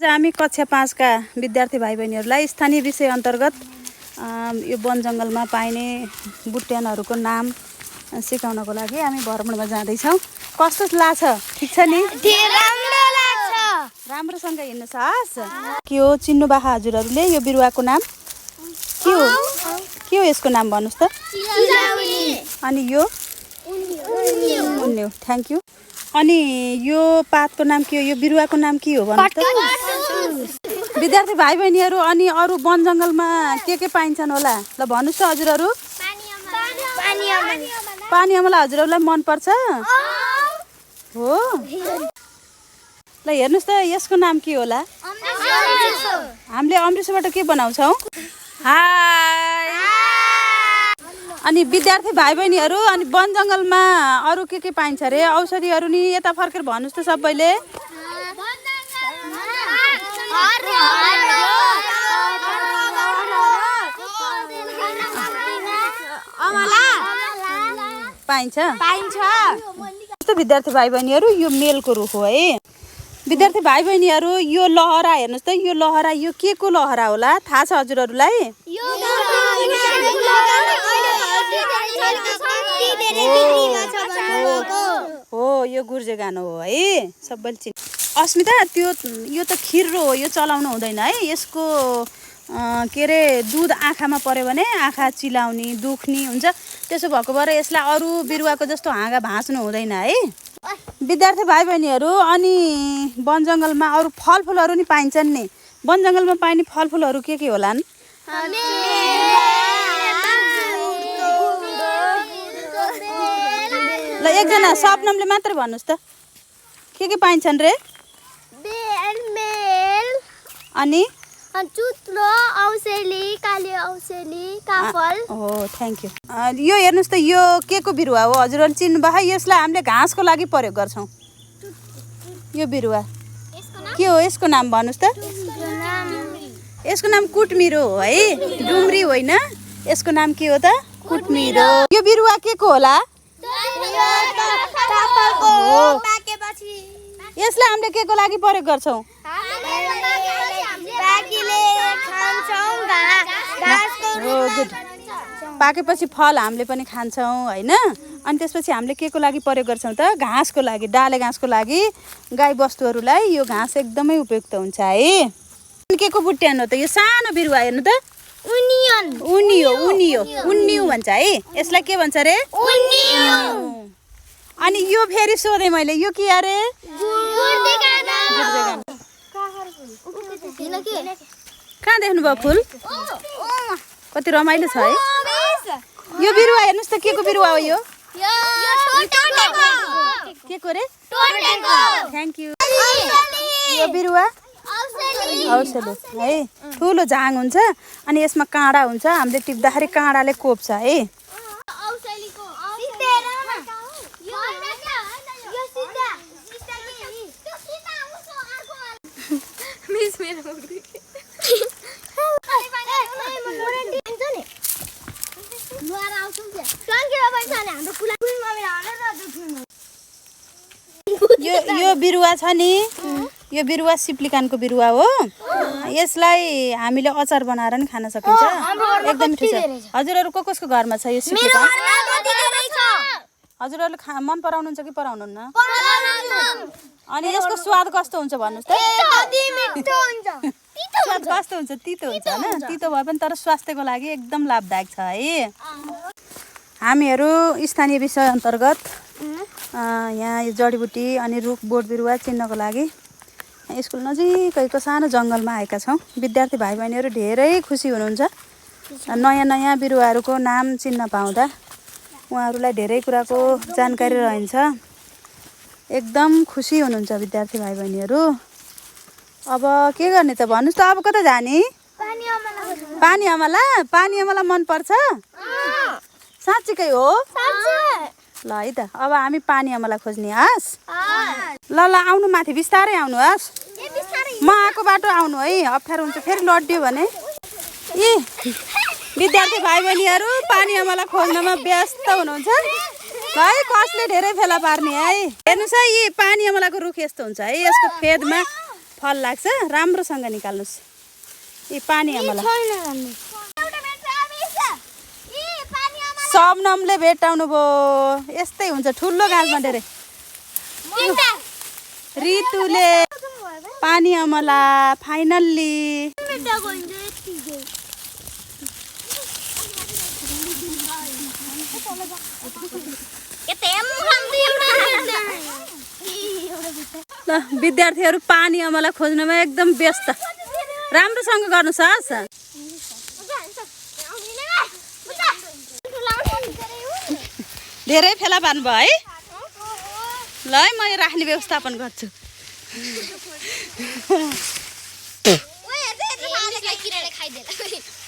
हामी कक्षा 5 का विद्यार्थी भाइ बहिनीहरूलाई स्थानीय विषय अन्तर्गत यो वन जङ्गलमा पाइने बुट्यानहरूको नाम सिकाउनको लागि हामी भ्रमणमा जाँदैछौँ। कस्तो लाग्छ? ठिक छ नि? राम्रो लाग्छ। राम्रोसँग हिँड्नुहोस् हस्। के हो चिन्नुभयो हजुरहरूले यो बिरुवाको नाम? के हो? के हो यसको नाम भन्नुहोस् त? अनि यो उन्यु। Thank you. अनि यो पातको नाम के हो? यो बिरुवाको नाम के हो भन्नुहोस् त? विद्यार्थी भाइ बहिनीहरू, अनि अरू वन जङ्गलमा के पाइन्छन् होला? ल भन्नुहोस् त हजुरहरू। पानी अमला हजुरहरूलाई मनपर्छ? हो। ल हेर्नुहोस् त यसको नाम के होला? हामीले अमृतसरबाट के बनाउँछौँ? हाय। अनि विद्यार्थी भाइ बहिनीहरू, अनि वन जङ्गलमा अरू के पाइन्छ अरे? औषधिहरू नि यता फर्केर भन्नुहोस् त सबैले। पाइन्छ? यस्तो विद्यार्थी भाइ बहिनीहरू, यो मेलको रुख हो है। विद्यार्थी भाइ बहिनीहरू, यो लहरा हेर्नुहोस् त। यो लहरा यो के को लहरा होला? थाहा छ हजुरहरूलाई? हो, यो गुर्जे गानो हो है। सबैले चिन्। अस्मिता, यो त खिर्रो हो, यो चलाउनु हुँदैन है। यसको के अरे दुध आँखामा पर्यो भने आँखा चिलाउने दुख्ने हुन्छ। त्यसो भएको भएर यसलाई अरू बिरुवाको जस्तो हाँगा भाँच्नु हुँदैन है। विद्यार्थी भाइ बहिनीहरू, अनि वन जङ्गलमा अरू फलफुलहरू नि पाइन्छन् नि। वन जङ्गलमा पाइने फलफुलहरू के होलान्? ल एकजना सबनमले मात्रै भन्नुहोस् त के पाइन्छन् रे? अनि चुत्रो, औसेली, काली औसेली, काफल। हो, थ्याङ्क यू। यो हेर्नुहोस् त, यो के को बिरुवा हो? हजुरहरूले चिन्नुभयो? यसलाई हामीले घाँसको लागि प्रयोग गर्छौँ। यो बिरुवा के हो? यसको नाम भन्नुहोस् त। यसको नाम कुटमिरो हो है, डुम्री होइन। यसको नाम के हो त? कुटमिरो। यो बिरुवा के को होला? यसलाई हामीले के को लागि प्रयोग गर्छौँ? पाकेपछि फल हामीले पनि खान्छौँ होइन। अनि त्यसपछि हामीले के को लागि प्रयोग गर्छौँ त? घाँसको लागि, डाले घाँसको लागि। गाई बस्तुहरूलाई यो घाँस एकदमै उपयुक्त हुन्छ है। के को बुट्यान हो त? यो सानो बिरुवा हेर्नु त। उन्यु भन्छ है। यसलाई के भन्छ रे? अनि यो फेरि सोधेँ मैले, यो के अरे? कहाँ देख्नुभयो फुल? कति रमाइलो छ है। यो बिरुवा हेर्नुहोस् त, के को बिरुवा हो यो? के को रे? Thank you. यो बिरुवा औषधि है। ठुलो झाङ हुन्छ अनि यसमा काँडा हुन्छ। हामीले टिप्दाखेरि काँडाले कोप्छ है। यो बिरुवा छ नि, यो बिरुवा सिप्लिकानको बिरुवा हो। यसलाई हामीले अचार बनाएर नि खान सकिन्छ। एकदम मिठो छ। हजुरहरू कसको घरमा छ यो सिप्लिकान? हजुरहरूले मन पराउनुहुन्छ कि पराउनुहुन्न? अनि यसको स्वाद कस्तो हुन्छ भन्नुहोस् त? स्वाद कस्तो हुन्छ? तितो हुन्छ होइन। तितो भए पनि तर स्वास्थ्यको लागि एकदम लाभदायक छ है। हामीहरू स्थानीय विषय अन्तर्गत यहाँ यो जडीबुटी अनि रुख बोट बिरुवा चिन्नको लागि स्कुल नजिकैको सानो जङ्गलमा आएका छौँ। विद्यार्थी भाइ बहिनीहरू धेरै खुसी हुनुहुन्छ नयाँ नयाँ बिरुवाहरूको नाम चिन्न पाउँदा। उहाँहरूलाई धेरै कुराको जानकारी रहन्छ। एकदम खुसी हुनुहुन्छ विद्यार्थी भाइ बहिनीहरू। अब के गर्ने त भन्नुहोस् त? अब कता जाने? पानी अमला। पानी अमला मनपर्छ? साँच्चीकै हो? ल है त, अब हामी पानी अमला खोज्ने हस्। ल आउनु, माथि बिस्तारै आउनु हस्। म आएको बाटो आउनु है, अप्ठ्यारो हुन्छ फेरि लड्यो भने। ए विद्यार्थी भाइ बहिनीहरू पानी अमला खोज्नमा व्यस्त हुनुहुन्छ है। कसले धेरै फेला पार्ने है। हेर्नुहोस् है, यी पानी अमलाको रुख यस्तो हुन्छ है। यसको फेदमा फल लाग्छ राम्रोसँग निकाल्नुस् यी पानी अमला सबनमले भेटाउनु भयो यस्तै हुन्छ ठुलो गाछमा धेरै ऋतुले पानी अमला फाइनल्ली ल विद्यार्थीहरू पानी अमला खोज्नमा एकदम व्यस्त राम्रोसँग गर्नुहोस् हस् धेरै फेला पार्नुभयो है ल है मैले राख्ने व्यवस्थापन गर्छु किराले खाइदिएला